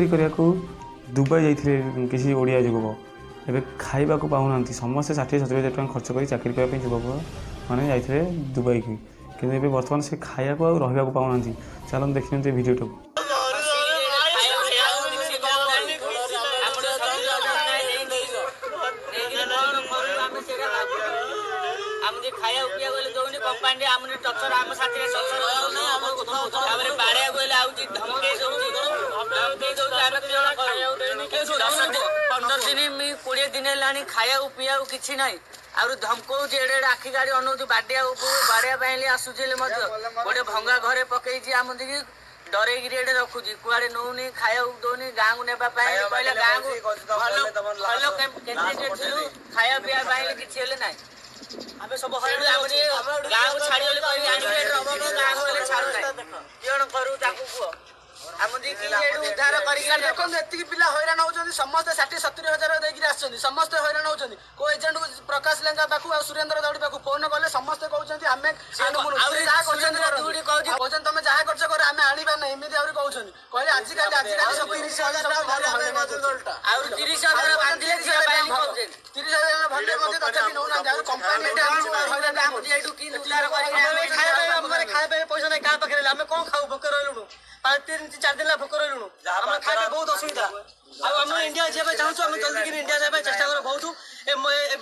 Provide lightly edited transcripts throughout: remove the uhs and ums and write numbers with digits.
चाकरी करने को दुबई जाइए किसी ओडिया युवक एवं खाइबा पाऊना समस्त 60-70 हज़ार खर्च कर चाकरी करने युवक मैंने जाइए दुबई की कि बर्तमान से खाया को रहा पाऊना। चलो देखते भिडियो खाया पिया बोले दौनी कंपानी आमने टक्कर आम साथी टक्कर तापर बाड़े बोले आउची धमके दउची धमके दउची आमे केला खाया देनी के 15 दिन मी 20 दिन लानी खाया पिया किछि नाही आउर धमको जेडे राखी गाड़ी अनौती बाडिया बाड़िया पाइले आसुजिले मध्य गोटे भंगा घरे पकेइची आम दिकी डरे गिरेडे रखुची कुआडे नौनी खाया दौनी गाँ को नेबा पाइ कहले गाँ को भलो कैंडिडेट थिलु खाया पिया पाइले किछि हेले नाही आमे सब हरडे गाँ को छाड़ी वाले कहि आनी गाँ को वाले छाड़ू नाही केण करू ताकू को हम दी की एडू उद्धार करी के देखो एतिकी पिला हैरान होउछन समस्त 60-70 हजार देकी आछन समस्त हैरान होउछन को एजेंट प्रकाश लेंगा बाकू आ सुरेंद्र दौड़ी बाकू फोन कले समस्त कहउछन आमे आनु आउरी जा करछन दौड़ी कहउछन तमे जा करछ कर आमे आनिबा नै एमिति आउरी कहउछन कहले आज काली सब 30,000 आउरी 30,000 बांधिले से पाइली कहउछन 30,000 भले मते तथापि नौ ना जाउ कंपनी हैरान हम दी एडू की उद्धार करी खाए पैसा नै का पकरे आमे कोन खाउ भोक रहलुनु 3-4 दिन भोक रहलुनु हमरा खाए बहुत असुविधा हम इंडिया जेबे चाहछु हम जल्दी कि इंडिया जेबे चेष्टा कर बहुत ए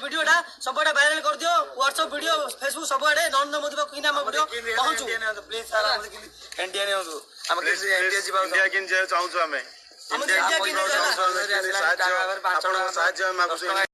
वीडियोटा सबटा वायरल कर दियो व्हाट्सएप वीडियो फेसबुक सबआडे नरेंद्र मोदी को किना वीडियो पहुंचू प्लीज सर हम इंडिया ने हम इंडिया जीवा इंडिया किन जे चाहछु हम इंडिया किन जे साहाय्य साहाय्य मागुछु